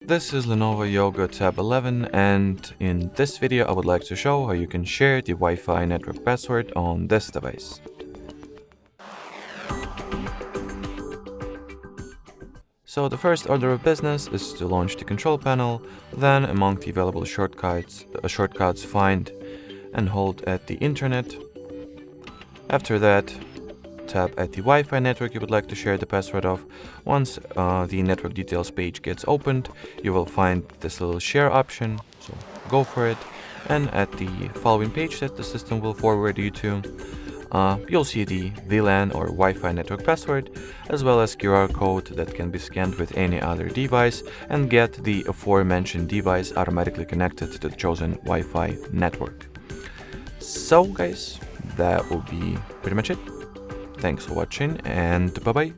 This is LENOVO Yoga Tab 11, and in this video I would like to show how you can share the Wi-Fi network password on this device. So the first order of business is to launch the control panel, then among the available shortcuts find and hold at the internet. After that, tap at the Wi-Fi network you would like to share the password of. Once the network details page gets opened, you will find this little share option, so go for it. And at the following page that the system will forward you to, you'll see the WLAN or Wi-Fi network password, as well as QR code that can be scanned with any other device and get the aforementioned device automatically connected to the chosen Wi-Fi network. So guys, that will be pretty much it. Thanks for watching and bye-bye.